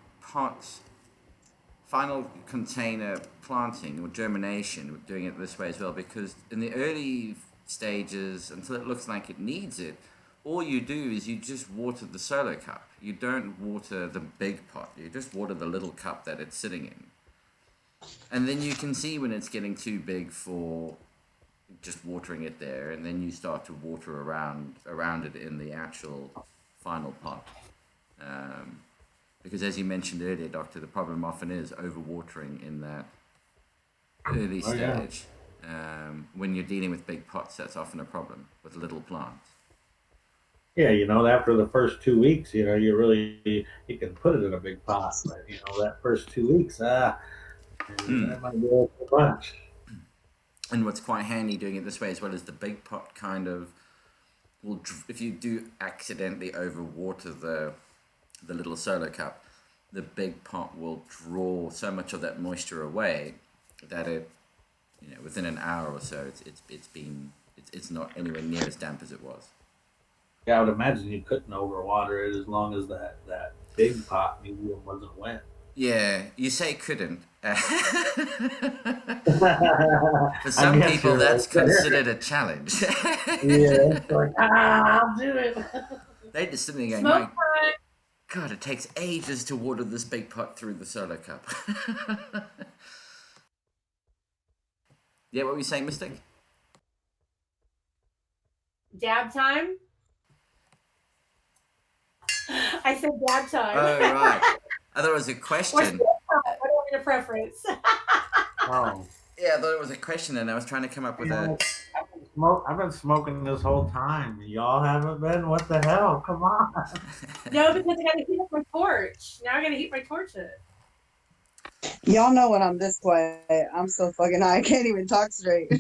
container planting or germination, doing it this way as well, because in the early stages, until it looks like it needs it, all you do is you just water the solo cup. You don't water the big pot. You just water the little cup that it's sitting in. And then you can see when it's getting too big for just watering it there, and then you start to water around it in the actual final pot. Because as you mentioned earlier, Doctor, the problem often is overwatering in that early stage. When you're dealing with big pots, that's often a problem with little plants. Yeah, you know, after the first 2 weeks, you know, you can put it in a big pot, but, you know, that first 2 weeks, that might be a little too much. And what's quite handy doing it this way as well is the big pot kind of will, if you do accidentally overwater the little solo cup, the big pot will draw so much of that moisture away that it, you know, within an hour or so, it's not anywhere near as damp as it was. Yeah, I would imagine you couldn't overwater it as long as that big pot medium wasn't wet. Yeah, you say couldn't. For some people, that's considered a challenge. Yeah, it's like, I'll do it. They just sitting there going, God, it takes ages to water this big pot through the solo cup. Yeah, what were you saying, Mystic? Dab time? I said dab time. Oh, right. I thought it was a question. I don't want a preference. Oh. Yeah, I thought it was a question, and I was trying to come up with a... I've been smoking this whole time. Y'all haven't been? What the hell? Come on. No, because I got to heat up my torch. Now I got to heat my torch up. Y'all know when I'm this way, I'm so fucking high, I can't even talk straight.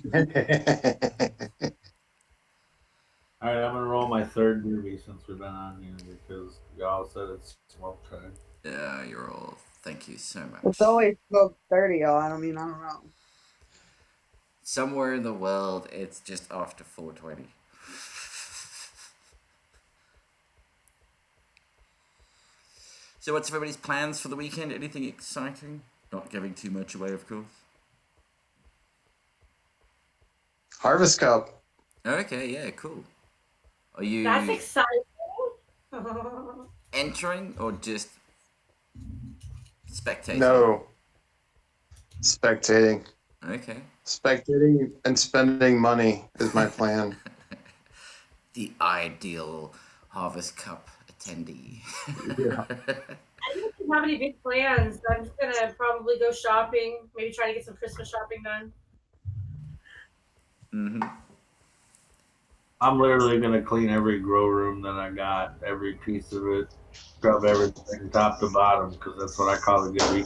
All right, I'm gonna roll my third movie since we've been on here because y'all said it's smoke time. Yeah, you're all. Thank you so much. It's always 12:30, y'all. I don't know. Somewhere in the world, it's just after 4:20. So, what's everybody's plans for the weekend? Anything exciting? Not giving too much away, of course. Harvest Cup. Okay, yeah, cool. Are you That's exciting. entering or just spectating? No. Spectating. Okay. Spectating and spending money is my plan. The ideal Harvest Cup attendee. Yeah. I don't have any big plans. I'm just gonna probably go shopping. Maybe try to get some Christmas shopping done. Mm-hmm. I'm literally gonna clean every grow room that I got, every piece of it, scrub everything top to bottom, because that's what I call a good week.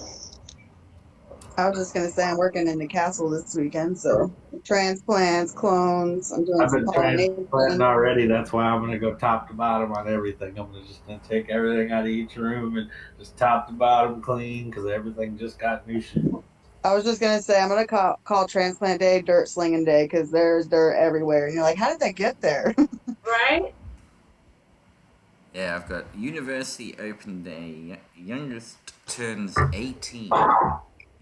I was just gonna say I'm working in the castle this weekend, so transplants, clones. I'm doing I've some been pollination. transplanting already. That's why I'm gonna go top to bottom on everything. I'm gonna take everything out of each room and just top to bottom clean, because everything just got new shit. I was just gonna say I'm gonna call transplant day dirt slinging day, because there's dirt everywhere. And you're like, how did that get there? Right? Yeah, I've got University Open Day. Youngest turns 18.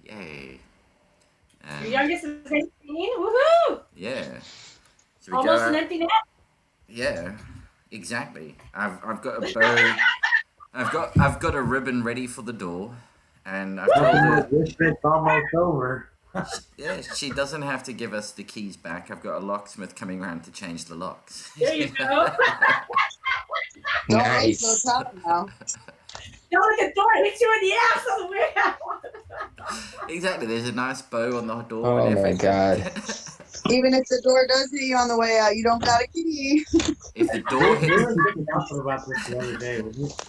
Yay. Your And youngest is 18. Woohoo! yeah. So we Almost go an out. empty net. Yeah, exactly. I've got a bow. I've got a ribbon ready for the door, and I've told her. This bit's almost over. Yeah, she doesn't have to give us the keys back. I've got a locksmith coming around to change the locks. There you go. Don't Nice. make no top now. Don't let the door hit you in the ass on the way out. Exactly. There's a nice bow on the door. Oh and my everything. God. Even if the door does hit you on the way out, you don't got a key. If the door We hits, were thinking about this the other day.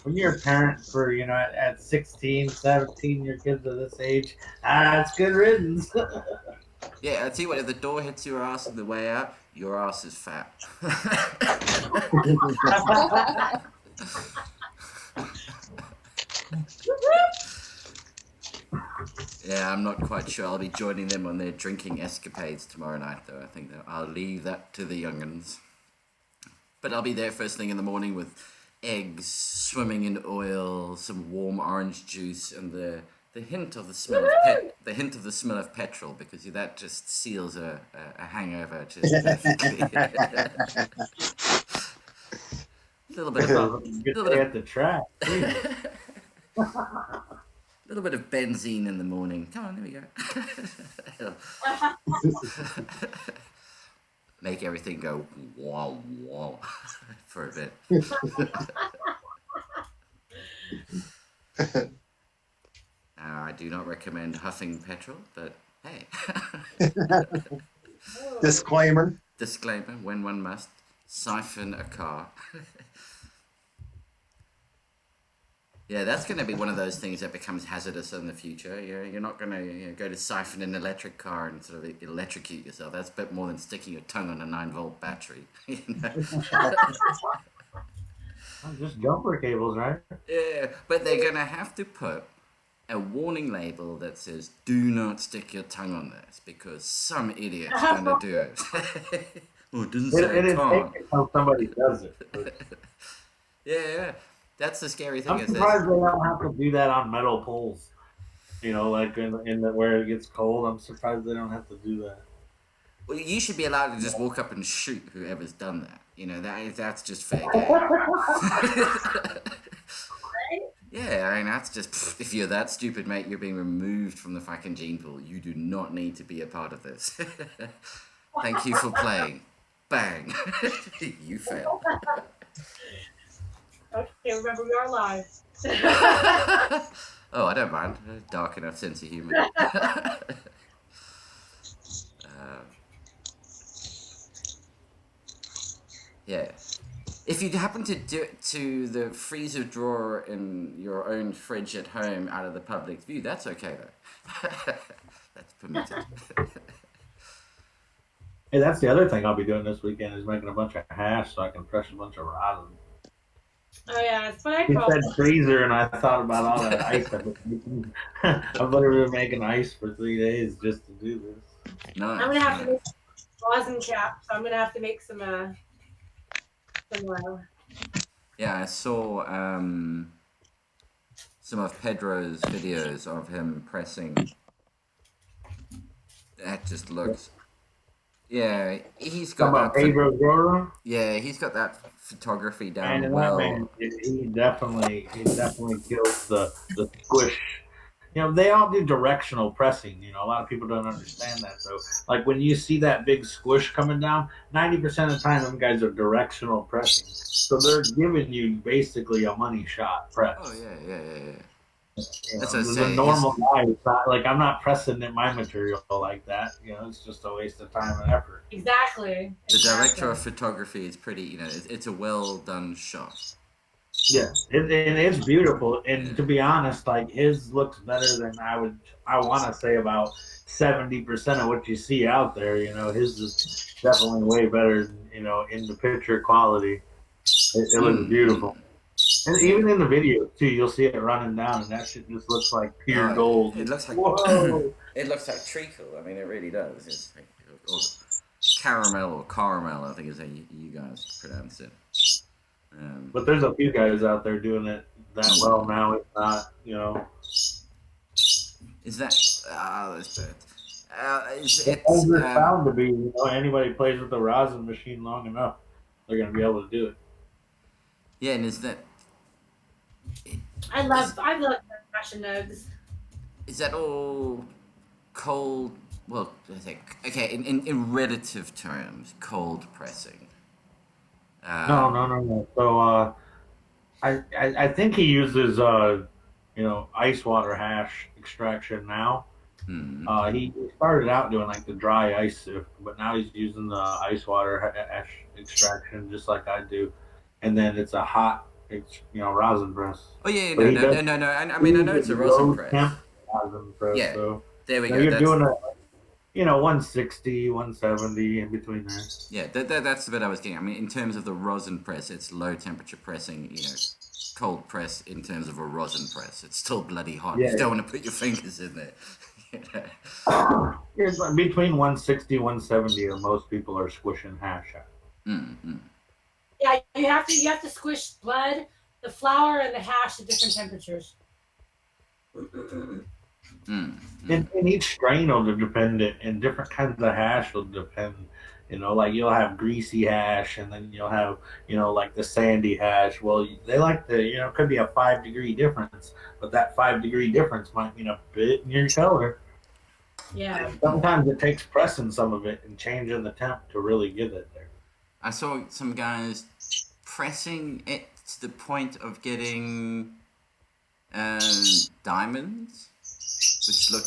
When you're a parent for, at 16, 17, your kids are this age, it's good riddance. yeah, I tell you what. If the door hits your ass on the way out, your ass is fat. Yeah, I'm not quite sure. I'll be joining them on their drinking escapades tomorrow night, though. I think that I'll leave that to the young'uns. But I'll be there first thing in the morning with eggs swimming in oil, some warm orange juice, and the hint of the smell of petrol, because that just seals a hangover just perfectly. little bit of Good day at the track. little bit of benzene in the morning. Come on, there we go. Make everything go wow wow for a bit. I do not recommend huffing petrol, but hey. Disclaimer. Disclaimer: when one must siphon a car. Yeah, that's going to be one of those things that becomes hazardous in the future. You're not going to go to siphon an electric car and sort of electrocute yourself. That's a bit more than sticking your tongue on a 9-volt battery. Just jumper cables, right? Yeah, but they're going to have to put a warning label that says, do not stick your tongue on this, because some idiot's going to do it. Oh, it doesn't say It is can't. how somebody does it. Yeah. That's the scary thing. I'm surprised they don't have to do that on metal poles. Like in the where it gets cold. I'm surprised they don't have to do that. Well, you should be allowed to just walk up and shoot whoever's done that. That's just fair game. Yeah, I mean, that's just, if you're that stupid, mate, you're being removed from the fucking gene pool. You do not need to be a part of this. Thank you for playing. Bang. You failed. Okay, remember we are live. Oh, I don't mind. Dark enough sense of humor. Yeah. If you happen to do it to the freezer drawer in your own fridge at home out of the public view, that's okay, though. That's permitted. Hey, that's the other thing I'll be doing this weekend is making a bunch of hash so I can crush a bunch of rosin. Oh yeah, it's what I You call. said freezer, and I thought about all that ice I've been making. I've literally been making ice for 3 days just to do this. Nice. I'm gonna have to nice. make rosin cap, so I'm gonna have to make some. Yeah, I saw some of Pedro's videos of him pressing. That just looks. Yeah, he's got Talking about that. Pedro Jordan. Yeah, he's got that photography Man, down and well. that man, he definitely kills the squish. You know, they all do directional pressing. You know, a lot of people don't understand that. So, like when you see that big squish coming down, 90% of the time, them guys are directional pressing. So they're giving you basically a money shot press. Oh yeah. You That's know, what I the say. normal guy, it's not like I'm not pressing in my material like that. You know, it's just a waste of time and effort. Exactly. The director of photography is pretty. You know, it's a well done shot. Yeah, and it's beautiful. And to be honest, like his looks better than I want to say about 70% of what you see out there. You know, his is definitely way better. You know, in the picture quality, it looks beautiful. And even in the video too, you'll see it running down, and that shit just looks like pure gold. It looks like whoa. It looks like treacle. I mean, it really does. It's like, or caramel, I think is how you guys pronounce it. But there's a few guys out there doing it that well now. It's not, you know. Is that? That's bad. It's bound to be. You know, anybody plays with the rosin machine long enough, they're gonna be able to do it. Yeah, and is that? I love fashion nodes. Is that all cold? Well, I think okay. In relative terms, cold pressing. No. So I think he uses you know, ice water hash extraction now. He started out doing like the dry ice sift, but now he's using the ice water hash extraction just like I do, and then it's a hot, you know, rosin press. Oh yeah, But no. I mean, I know it's a rosin press. Rosin press. Yeah, so there we you go. know, you're doing a, you know, 160, 170 in between there. Yeah, that's the bit I was getting. I mean, in terms of the rosin press, it's low temperature pressing. You know, cold press in terms of a rosin press. It's still bloody hot. Yeah. You don't want to put your fingers in there. It's like between 160, 170, or most people are squishing hash out. Yeah, you have to squish blood, the flour, and the hash at different temperatures. And each strain will depend, and different kinds of hash will depend. You know, like you'll have greasy hash, and then you'll have, you know, like the sandy hash. Well, they like the, you know, it could be a 5-degree difference, but that 5-degree difference might mean a bit in your color. Yeah. Sometimes it takes pressing some of it and changing the temp to really get it there. I saw some guys pressing it to the point of getting diamonds, which look,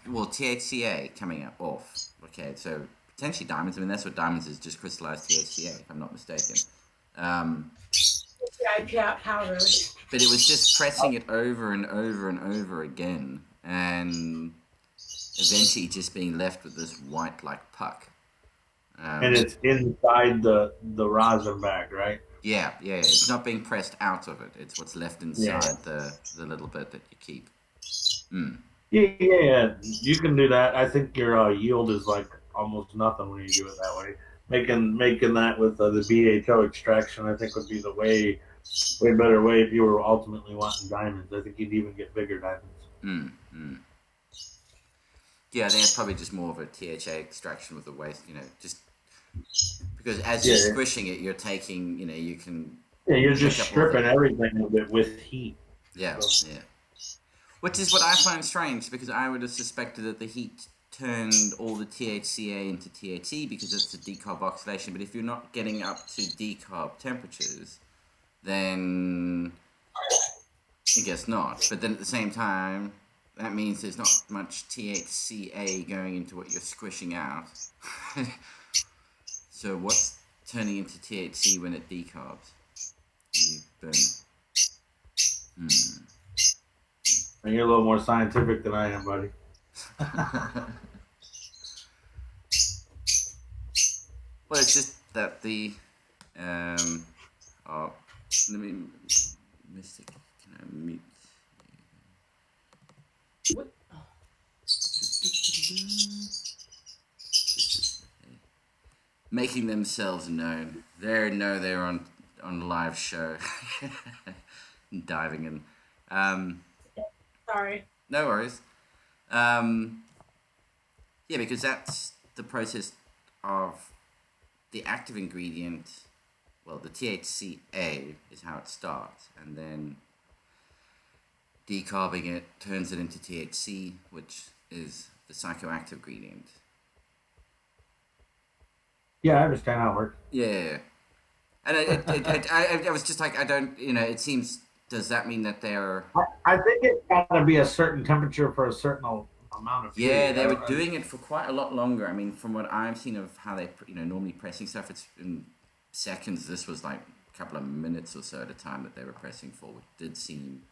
well, THCA coming off. Okay, so potentially diamonds. I mean, that's what diamonds is, just crystallized THCA, if I'm not mistaken. Powder. But it was just pressing it over and over and over again, and eventually just being left with this white like puck. And it's inside the rosin bag, right? Yeah. It's not being pressed out of it. It's what's left inside the little bit that you keep. Yeah, you can do that. I think your yield is like almost nothing when you do it that way. Making that with the BHO extraction, I think would be the way better way if you were ultimately wanting diamonds. I think you'd even get bigger diamonds. Yeah, I think it's probably just more of a THA extraction with the waste, you know, just because as you're squishing it, you're taking, you know, you can. Yeah, you're just stripping everything of it with heat. Yeah. Which is what I find strange, because I would have suspected that the heat turned all the THCA into THC because it's a decarboxylation. But if you're not getting up to decarb temperatures, then I guess not. But then at the same time, that means there's not much THCA going into what you're squishing out. So what's turning into THC when it decarbs? You burn it. And you're a little more scientific than I am, buddy. Well, it's just that the Let me, Mystic, can I mute? What? Making themselves known. They're on a live show. Diving in. Sorry. No worries. Yeah, because that's the process of the active ingredient. Well, the THCA is how it starts, and then decarbing it turns it into THC, which is the psychoactive ingredient. Yeah, I understand how it works. Yeah. And I was just like, I don't, it seems, does that mean that they're... I think it's got to be a certain temperature for a certain amount of period. Yeah, they were doing it for quite a lot longer. I mean, from what I've seen of how they, normally pressing stuff, it's in seconds. This was like a couple of minutes or so at a time that they were pressing for, which did seem...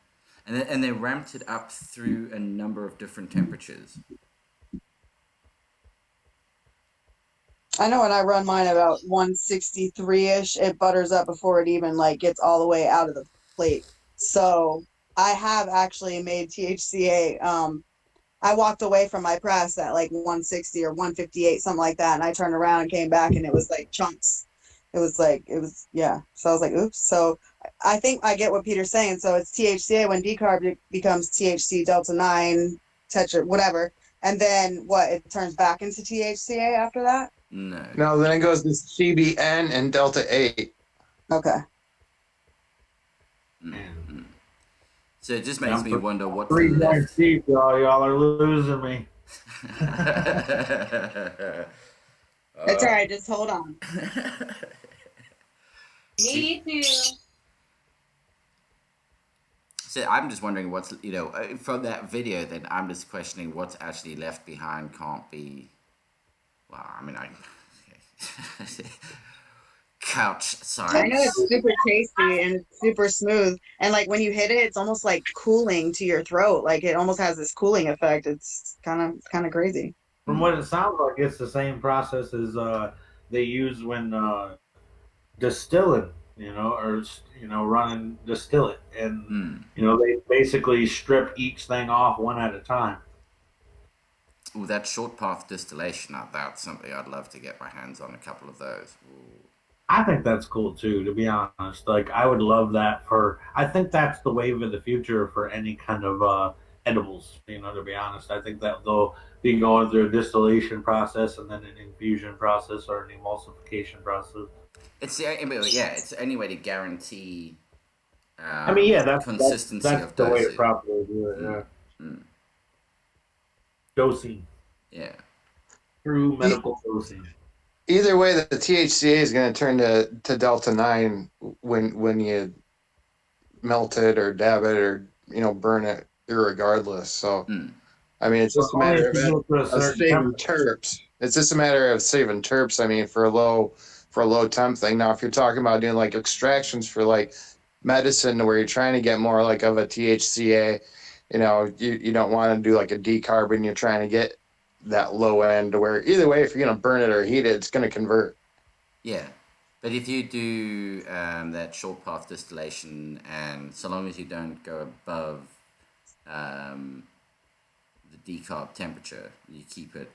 And they ramped it up through a number of different temperatures. I know when I run mine about 163-ish, it butters up before it even like gets all the way out of the plate. So I have actually made THCA. I walked away from my press at like 160 or 158, something like that, and I turned around and came back, and it was like chunks. It was yeah. So I was like, oops. So I think I get what Peter's saying. So it's THCA when decarb, it becomes THC delta 9 tetra whatever, and then what? It turns back into THCA after that. No, then it goes to CBN and Delta 8. Okay. Mm-hmm. So it just makes me wonder what's 3 left. points deep, y'all are losing me. It's all right. Just hold on. Me too. So I'm just wondering what's, from that video, then I'm just questioning what's actually left behind can't be, well, I mean, couch science. I know it's super tasty and it's super smooth. And like when you hit it, it's almost like cooling to your throat. Like it almost has this cooling effect. It's kind of crazy. From what it sounds like, it's the same process as they use when distilling, or distill it, and they basically strip each thing off one at a time. Ooh, that short path distillation, that's something I'd love to get my hands on, a couple of those. Ooh. I think that's cool too, to be honest. Like I would love that I think that's the wave of the future for any kind of edibles, to be honest. I think that they'll be going through a distillation process and then an infusion process or an emulsification process. It's it's any way to guarantee that's consistency that's of the dosage. way to properly do it, Dosing. Yeah. True medical dosing. Either way, the THCA is going to turn to Delta 9 when you melt it or dab it or burn it, irregardless. So, I mean, it's just a matter of saving terps. It's just a matter of saving terps. I mean, for a low temp thing. Now, if you're talking about doing like extractions for like medicine, where you're trying to get more like of a THCA, you don't want to do like a decarb, and you're trying to get that low end to where either way, if you're going to burn it or heat it, it's going to convert. Yeah. But if you do that short path distillation, and so long as you don't go above the decarb temperature, you keep it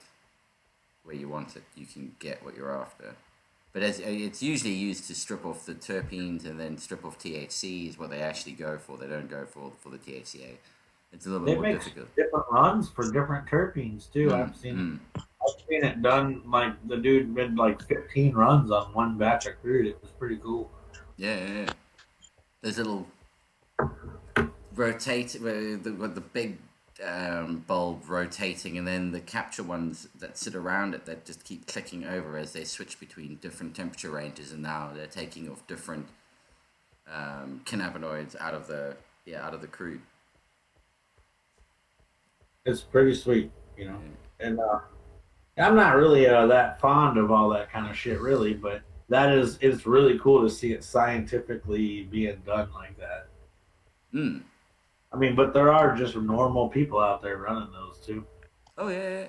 where you want it, you can get what you're after. But it's usually used to strip off the terpenes and then strip off THC is what they actually go for. They don't go for the THCA. It's a little bit more difficult. Different runs for different terpenes too. I've seen it done. Like the dude did like 15 runs on one batch of crude. It was pretty cool. Yeah. There's little rotate with the big bulb rotating, and then the capture ones that sit around it that just keep clicking over as they switch between different temperature ranges, and now they're taking off different cannabinoids out of the crude. It's pretty sweet, and I'm not really that fond of all that kind of shit, really, but it's really cool to see it scientifically being done like that. I mean, but there are just normal people out there running those too. Oh yeah.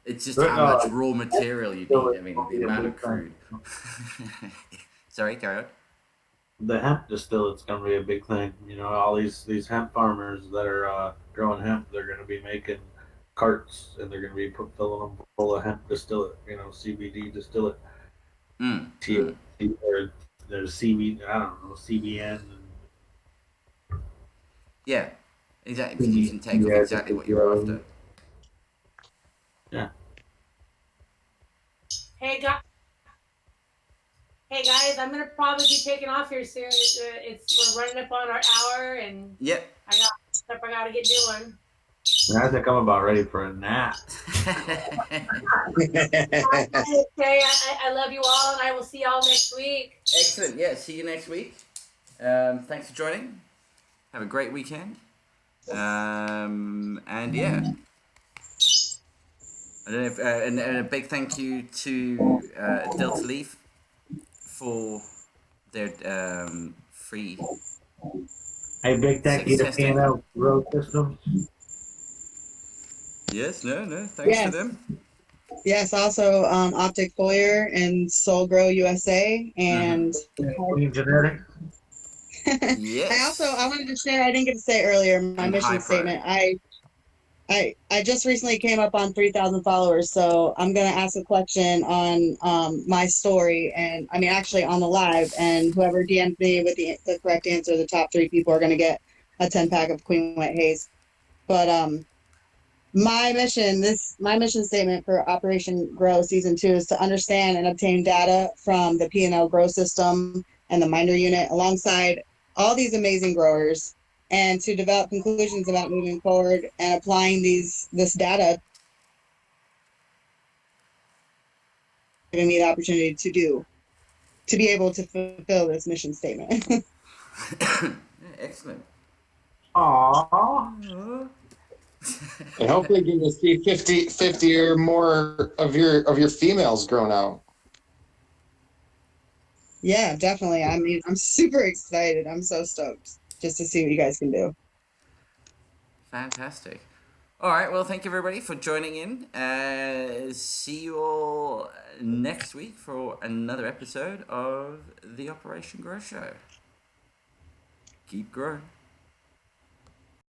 It's just how much raw material you need. I mean, the amount of crude. Sorry, carry on. the hemp distillate's going to be a big thing. You know, all these hemp farmers that are growing hemp, they're going to be making carts, and they're going to be filling them full of hemp distillate. You know, CBD distillate, THC, or there's CB, I don't know, CBN. Yeah, exactly. You can take off exactly what you're after. Yeah. Hey guys, I'm gonna probably be taking off here soon. We're running up on our hour, and Yep. I got stuff I gotta get doing. I think I'm about ready for a nap. Okay, I love you all, and I will see y'all next week. Excellent. Yeah, see you next week. Thanks for joining. Have a great weekend. And yeah. I don't know if, and a big thank you to Delta Leaf for their free. Hey, big thank you to P&L Road Systems. Yes, thanks to them. Yes, also Optic Foyer and Soul Grow USA and Queen Genetic. Yes. I wanted to share, I didn't get to say earlier, my And mission Hypro. statement. I just recently came up on 3,000 followers, so I'm going to ask a question on my story, and I mean, actually on the live, and whoever DM'd me with the correct answer, the top 3 people are going to get a 10-pack of Queen White Haze. But my mission statement for Operation Grow Season 2 is to understand and obtain data from the P&L Grow System and the Minder Unit alongside all these amazing growers, and to develop conclusions about moving forward and applying this data, giving me the opportunity to be able to fulfill this mission statement. Excellent. Aww. And hopefully get to see 50 or more of your females grown out. Yeah, definitely. I mean, I'm super excited. I'm so stoked just to see what you guys can do. Fantastic. All right, well, thank you everybody for joining in. See you all next week for another episode of the Operation Grow Show. Keep growing.